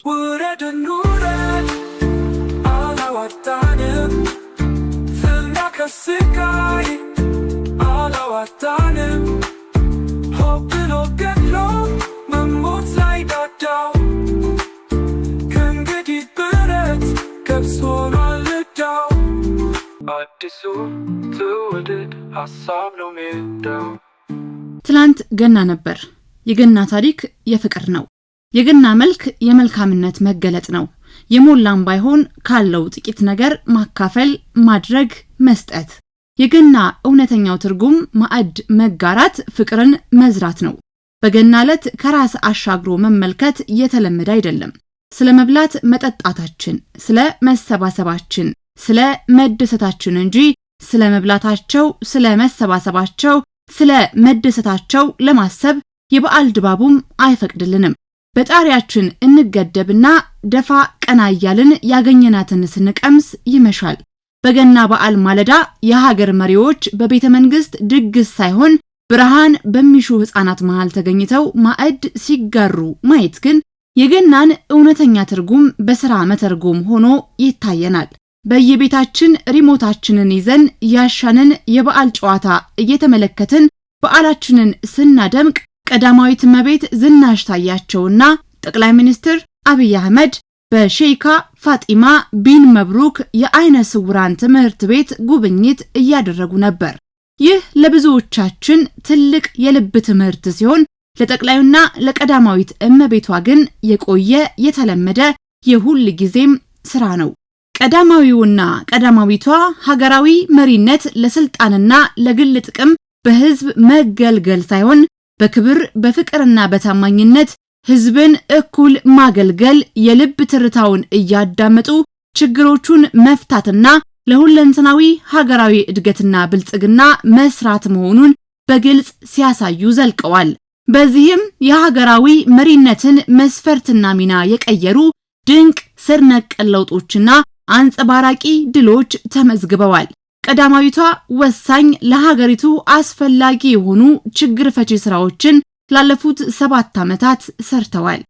ውረድ እንውረድ አላዋጣንም ፍና ከስቃይ አላዋጣንም ሆብሎ ገድሎ መሞት ላይ ዳዳው ከእንግዲህ ብረት ገብስ ሆኗል ዕዳው አዲሱ ትውልድ ሀሳብ ነው ሜዳው። ትላንት ገና ነበር። የገና ታሪክ የፍቅር ነው። የገና መልክ የመልካምነት መገለጥ ነው። የሞላም ባይሆን ካለው ጥቂት ነገር ማካፈል፣ ማድረግ፣ መስጠት። የገና እውነተኛው ትርጉም ማዕድ መጋራት፣ ፍቅርን መዝራት ነው። በገና ዕለት ከራስ አሻግሮ መመልከት የተለመደ አይደለም። ስለ መብላት መጠጣታችን፣ ስለ መሰባሰባችን፣ ስለ መደሰታችን እንጂ ስለ መብላታቸው፣ ስለ መሰባሰባቸው፣ ስለ መደሰታቸው ለማሰብ የበዓል ድባቡም አይፈቅድልንም። በጣሪያችን እንገደብና ደፋ ቀና እያልን ያገኘናትን ስንቀምስ ይመሻል። በገና በዓል ማለዳ የሀገር መሪዎች በቤተ መንግስት ድግስ ሳይሆን ብርሃን በሚሹ ህፃናት መሃል ተገኝተው ማዕድ ሲጋሩ ማየት ግን የገናን እውነተኛ ትርጉም በስራ መተርጎም ሆኖ ይታየናል። በየቤታችን ሪሞታችንን ይዘን ያሻንን የበዓል ጨዋታ እየተመለከትን በዓላችንን ስናደምቅ ቀዳማዊት እመቤት ዝናሽ ታያቸውና ጠቅላይ ሚኒስትር አብይ አህመድ በሼይካ ፋጢማ ቢን መብሩክ የአይነ ስውራን ትምህርት ቤት ጉብኝት እያደረጉ ነበር። ይህ ለብዙዎቻችን ትልቅ የልብ ትምህርት ሲሆን ለጠቅላዩና ለቀዳማዊት እመቤቷ ግን የቆየ የተለመደ የሁል ጊዜም ስራ ነው። ቀዳማዊውና ቀዳማዊቷ ሀገራዊ መሪነት ለስልጣንና ለግል ጥቅም በህዝብ መገልገል ሳይሆን በክብር በፍቅርና በታማኝነት ህዝብን እኩል ማገልገል፣ የልብ ትርታውን እያዳመጡ ችግሮቹን መፍታትና ለሁለንተናዊ ሀገራዊ እድገትና ብልጽግና መስራት መሆኑን በግልጽ ሲያሳዩ ዘልቀዋል። በዚህም የሀገራዊ መሪነትን መስፈርትና ሚና የቀየሩ ድንቅ ስር ነቀል ለውጦችና አንጸባራቂ ድሎች ተመዝግበዋል። ቀዳማዊቷ ወሳኝ ለሀገሪቱ አስፈላጊ የሆኑ ችግር ፈቺ ስራዎችን ላለፉት 7 ዓመታት ሰርተዋል።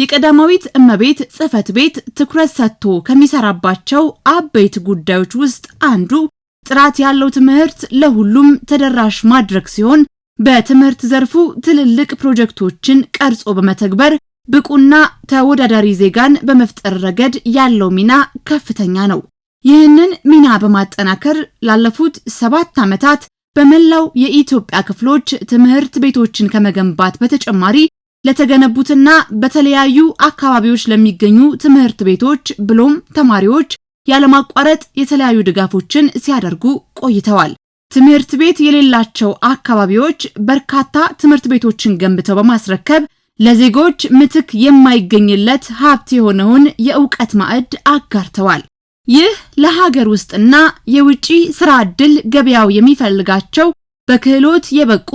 የቀዳማዊት እመቤት ጽሕፈት ቤት ትኩረት ሰጥቶ ከሚሰራባቸው አበይት ጉዳዮች ውስጥ አንዱ ጥራት ያለው ትምህርት ለሁሉም ተደራሽ ማድረግ ሲሆን በትምህርት ዘርፉ ትልልቅ ፕሮጀክቶችን ቀርጾ በመተግበር ብቁና ተወዳዳሪ ዜጋን በመፍጠር ረገድ ያለው ሚና ከፍተኛ ነው። ይህንን ሚና በማጠናከር ላለፉት 7 ዓመታት በመላው የኢትዮጵያ ክፍሎች ትምህርት ቤቶችን ከመገንባት በተጨማሪ ለተገነቡትና በተለያዩ አካባቢዎች ለሚገኙ ትምህርት ቤቶች ብሎም ተማሪዎች ያለማቋረጥ የተለያዩ ድጋፎችን ሲያደርጉ ቆይተዋል። ትምህርት ቤት የሌላቸው አካባቢዎች በርካታ ትምህርት ቤቶችን ገንብተው በማስረከብ ለዜጎች ምትክ የማይገኝለት ሀብት የሆነውን የእውቀት ማዕድ አጋርተዋል። ይህ ለሀገር ውስጥና የውጪ ስራ ዕድል ገበያው የሚፈልጋቸው በክህሎት የበቁ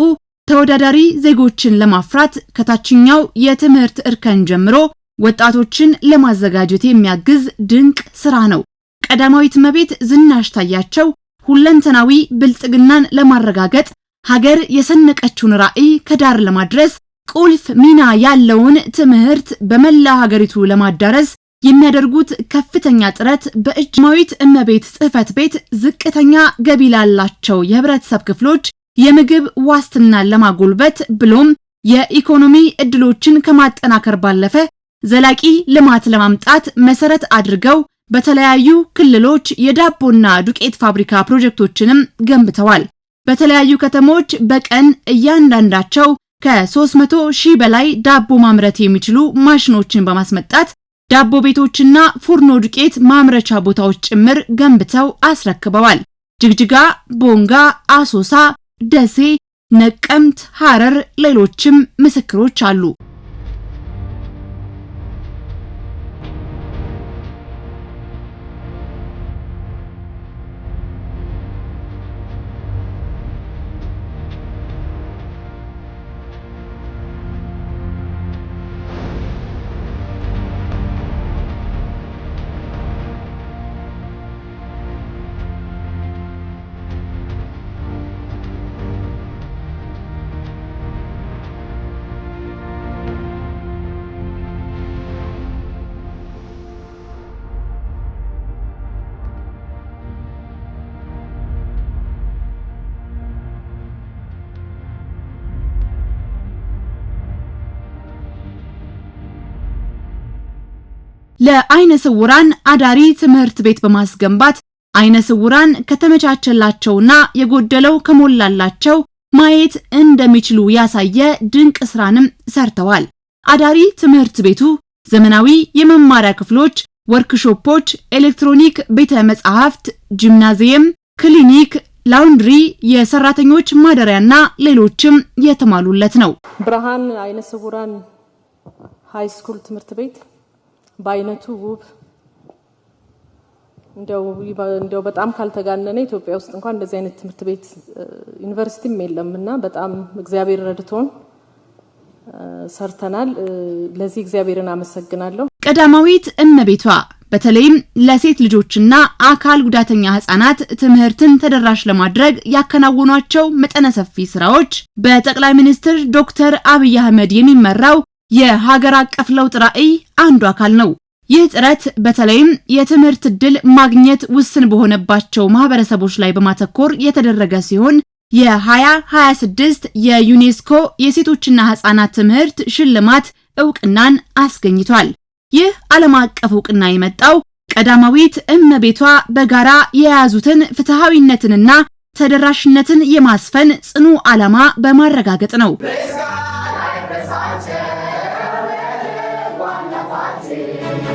ተወዳዳሪ ዜጎችን ለማፍራት ከታችኛው የትምህርት እርከን ጀምሮ ወጣቶችን ለማዘጋጀት የሚያግዝ ድንቅ ስራ ነው። ቀዳማዊት እመቤት ዝናሽ ታያቸው ሁለንተናዊ ብልጽግናን ለማረጋገጥ ሀገር የሰነቀችውን ራዕይ ከዳር ለማድረስ ቁልፍ ሚና ያለውን ትምህርት በመላ ሀገሪቱ ለማዳረስ የሚያደርጉት ከፍተኛ ጥረት በቀዳማዊት እመቤት ጽሕፈት ቤት ዝቅተኛ ገቢ ላላቸው የህብረተሰብ ክፍሎች የምግብ ዋስትናን ለማጎልበት ብሎም የኢኮኖሚ እድሎችን ከማጠናከር ባለፈ ዘላቂ ልማት ለማምጣት መሰረት አድርገው በተለያዩ ክልሎች የዳቦና ዱቄት ፋብሪካ ፕሮጀክቶችንም ገንብተዋል። በተለያዩ ከተሞች በቀን እያንዳንዳቸው ከ300 ሺህ በላይ ዳቦ ማምረት የሚችሉ ማሽኖችን በማስመጣት ዳቦ ቤቶችና ፉርኖ ዱቄት ማምረቻ ቦታዎች ጭምር ገንብተው አስረክበዋል። ጅግጅጋ፣ ቦንጋ፣ አሶሳ፣ ደሴ፣ ነቀምት፣ ሐረር ሌሎችም ምስክሮች አሉ። ለአይነ ስውራን አዳሪ ትምህርት ቤት በማስገንባት አይነ ስውራን ከተመቻቸላቸውና የጎደለው ከሞላላቸው ማየት እንደሚችሉ ያሳየ ድንቅ ስራንም ሰርተዋል። አዳሪ ትምህርት ቤቱ ዘመናዊ የመማሪያ ክፍሎች፣ ወርክሾፖች፣ ኤሌክትሮኒክ ቤተ መጻሕፍት፣ ጂምናዚየም፣ ክሊኒክ፣ ላውንድሪ፣ የሰራተኞች ማደሪያና ሌሎችም የተሟሉለት ነው። ብርሃን አይነ ስውራን ሃይ ስኩል ትምህርት ቤት በአይነቱ ውብ እንደው በጣም ካልተጋነነ ኢትዮጵያ ውስጥ እንኳን እንደዚህ አይነት ትምህርት ቤት ዩኒቨርሲቲም የለምና በጣም እግዚአብሔር ረድቶን ሰርተናል። ለዚህ እግዚአብሔርን አመሰግናለሁ። ቀዳማዊት እመቤቷ በተለይም ለሴት ልጆችና አካል ጉዳተኛ ህፃናት ትምህርትን ተደራሽ ለማድረግ ያከናወኗቸው መጠነ ሰፊ ስራዎች በጠቅላይ ሚኒስትር ዶክተር አብይ አህመድ የሚመራው የሀገር አቀፍ ለውጥ ራዕይ አንዱ አካል ነው። ይህ ጥረት በተለይም የትምህርት ዕድል ማግኘት ውስን በሆነባቸው ማህበረሰቦች ላይ በማተኮር የተደረገ ሲሆን የ2026 የዩኔስኮ የሴቶችና ህፃናት ትምህርት ሽልማት ዕውቅናን አስገኝቷል። ይህ ዓለም አቀፍ ዕውቅና የመጣው ቀዳማዊት እመቤቷ በጋራ የያዙትን ፍትሃዊነትንና ተደራሽነትን የማስፈን ጽኑ ዓላማ በማረጋገጥ ነው።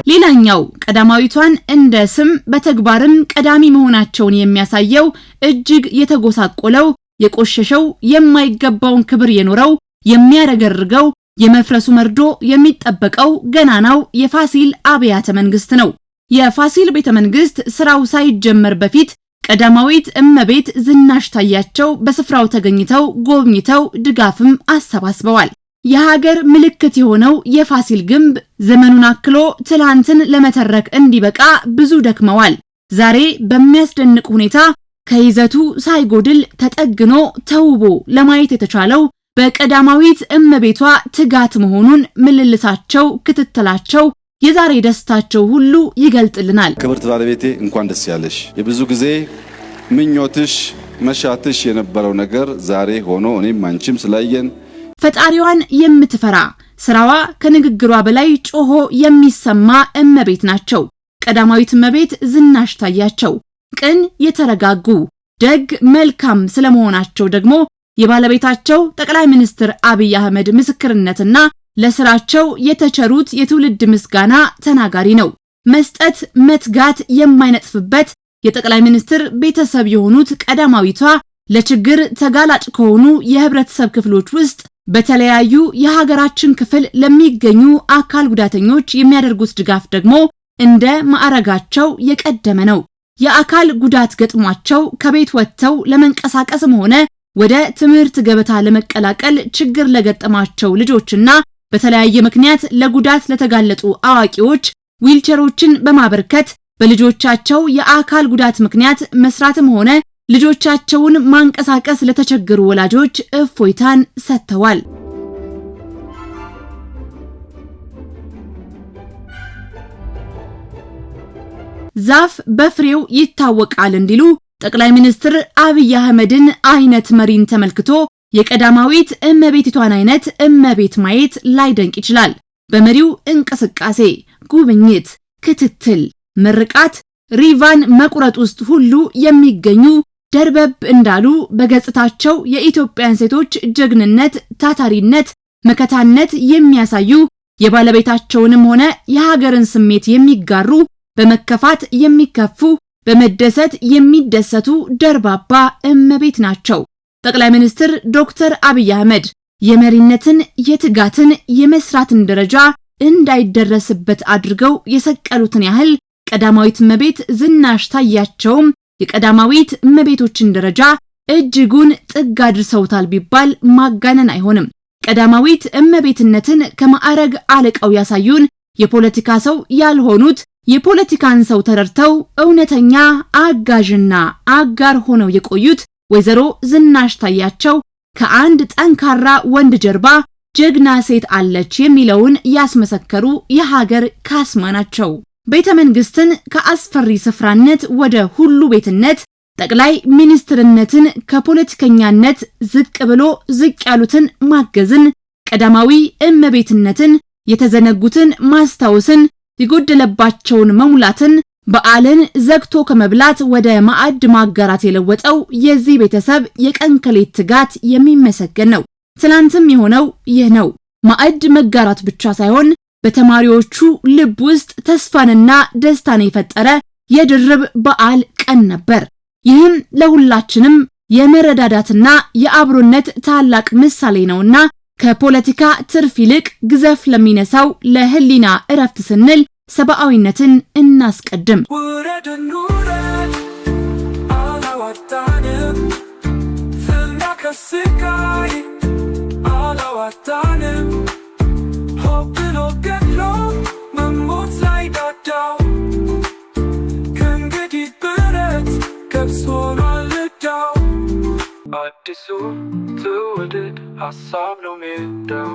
ሌላኛው ቀዳማዊቷን እንደ ስም በተግባርም ቀዳሚ መሆናቸውን የሚያሳየው እጅግ የተጎሳቆለው የቆሸሸው የማይገባውን ክብር የኖረው የሚያረገርገው የመፍረሱ መርዶ የሚጠበቀው ገናናው የፋሲል አብያተ መንግስት ነው። የፋሲል ቤተ መንግስት ስራው ሳይጀመር በፊት ቀዳማዊት እመቤት ዝናሽ ታያቸው በስፍራው ተገኝተው ጎብኝተው ድጋፍም አሰባስበዋል። የሀገር ምልክት የሆነው የፋሲል ግንብ ዘመኑን አክሎ ትላንትን ለመተረክ እንዲበቃ ብዙ ደክመዋል። ዛሬ በሚያስደንቅ ሁኔታ ከይዘቱ ሳይጎድል ተጠግኖ ተውቦ ለማየት የተቻለው በቀዳማዊት እመቤቷ ትጋት መሆኑን ምልልሳቸው፣ ክትትላቸው፣ የዛሬ ደስታቸው ሁሉ ይገልጥልናል። ክብርት ባለቤቴ እንኳን ደስ ያለሽ። የብዙ ጊዜ ምኞትሽ መሻትሽ የነበረው ነገር ዛሬ ሆኖ እኔም አንቺም ስላየን ፈጣሪዋን የምትፈራ ስራዋ ከንግግሯ በላይ ጮሆ የሚሰማ እመቤት ናቸው። ቀዳማዊት እመቤት ዝናሽ ታያቸው ቅን፣ የተረጋጉ፣ ደግ፣ መልካም ስለመሆናቸው ደግሞ የባለቤታቸው ጠቅላይ ሚኒስትር አብይ አህመድ ምስክርነትና ለስራቸው የተቸሩት የትውልድ ምስጋና ተናጋሪ ነው። መስጠት መትጋት የማይነጥፍበት የጠቅላይ ሚኒስትር ቤተሰብ የሆኑት ቀዳማዊቷ ለችግር ተጋላጭ ከሆኑ የህብረተሰብ ክፍሎች ውስጥ በተለያዩ የሀገራችን ክፍል ለሚገኙ አካል ጉዳተኞች የሚያደርጉት ድጋፍ ደግሞ እንደ ማዕረጋቸው የቀደመ ነው። የአካል ጉዳት ገጥሟቸው ከቤት ወጥተው ለመንቀሳቀስም ሆነ ወደ ትምህርት ገበታ ለመቀላቀል ችግር ለገጠማቸው ልጆችና በተለያየ ምክንያት ለጉዳት ለተጋለጡ አዋቂዎች ዊልቸሮችን በማበርከት በልጆቻቸው የአካል ጉዳት ምክንያት መስራትም ሆነ ልጆቻቸውን ማንቀሳቀስ ለተቸገሩ ወላጆች እፎይታን ሰጥተዋል። ዛፍ በፍሬው ይታወቃል እንዲሉ ጠቅላይ ሚኒስትር አብይ አህመድን አይነት መሪን ተመልክቶ የቀዳማዊት እመቤቲቷን አይነት እመቤት ማየት ላይደንቅ ይችላል። በመሪው እንቅስቃሴ፣ ጉብኝት፣ ክትትል፣ ምርቃት፣ ሪቫን መቁረጥ ውስጥ ሁሉ የሚገኙ ደርበብ እንዳሉ በገጽታቸው የኢትዮጵያን ሴቶች ጀግንነት፣ ታታሪነት፣ መከታነት የሚያሳዩ የባለቤታቸውንም ሆነ የሀገርን ስሜት የሚጋሩ በመከፋት የሚከፉ በመደሰት የሚደሰቱ ደርባባ እመቤት ናቸው። ጠቅላይ ሚኒስትር ዶክተር አብይ አህመድ የመሪነትን፣ የትጋትን፣ የመስራትን ደረጃ እንዳይደረስበት አድርገው የሰቀሉትን ያህል ቀዳማዊት እመቤት ዝናሽ ታያቸውም የቀዳማዊት እመቤቶችን ደረጃ እጅጉን ጥግ አድርሰውታል ቢባል ማጋነን አይሆንም። ቀዳማዊት እመቤትነትን ከማዕረግ አለቃው ያሳዩን የፖለቲካ ሰው ያልሆኑት የፖለቲካን ሰው ተረድተው እውነተኛ አጋዥና አጋር ሆነው የቆዩት ወይዘሮ ዝናሽ ታያቸው ከአንድ ጠንካራ ወንድ ጀርባ ጀግና ሴት አለች የሚለውን ያስመሰከሩ የሀገር ካስማ ናቸው። ቤተ መንግስትን ከአስፈሪ ስፍራነት ወደ ሁሉ ቤትነት፣ ጠቅላይ ሚኒስትርነትን ከፖለቲከኛነት ዝቅ ብሎ ዝቅ ያሉትን ማገዝን፣ ቀዳማዊ እመቤትነትን የተዘነጉትን ማስታወስን፣ የጎደለባቸውን መሙላትን በዓልን ዘግቶ ከመብላት ወደ ማዕድ ማጋራት የለወጠው የዚህ ቤተሰብ የቀን ከሌት ትጋት የሚመሰገን ነው። ትላንትም የሆነው ይህ ነው። ማዕድ መጋራት ብቻ ሳይሆን በተማሪዎቹ ልብ ውስጥ ተስፋንና ደስታን የፈጠረ የድርብ በዓል ቀን ነበር። ይህም ለሁላችንም የመረዳዳትና የአብሮነት ታላቅ ምሳሌ ነውና ከፖለቲካ ትርፍ ይልቅ ግዘፍ ለሚነሳው ለህሊና እረፍት ስንል ሰብአዊነትን እናስቀድም። ውረድን ውረድ አላዋጣንም፣ ፍና ከስቃይ አላዋጣንም፣ ሆብሎ ገድሎ መሞት ላይ ዳዳው ከእንግዲህ ብረት ገብስ ሆኗል ዕዳው። አዲሱ ትውልድ ሀሳብ ነው ሜዳው።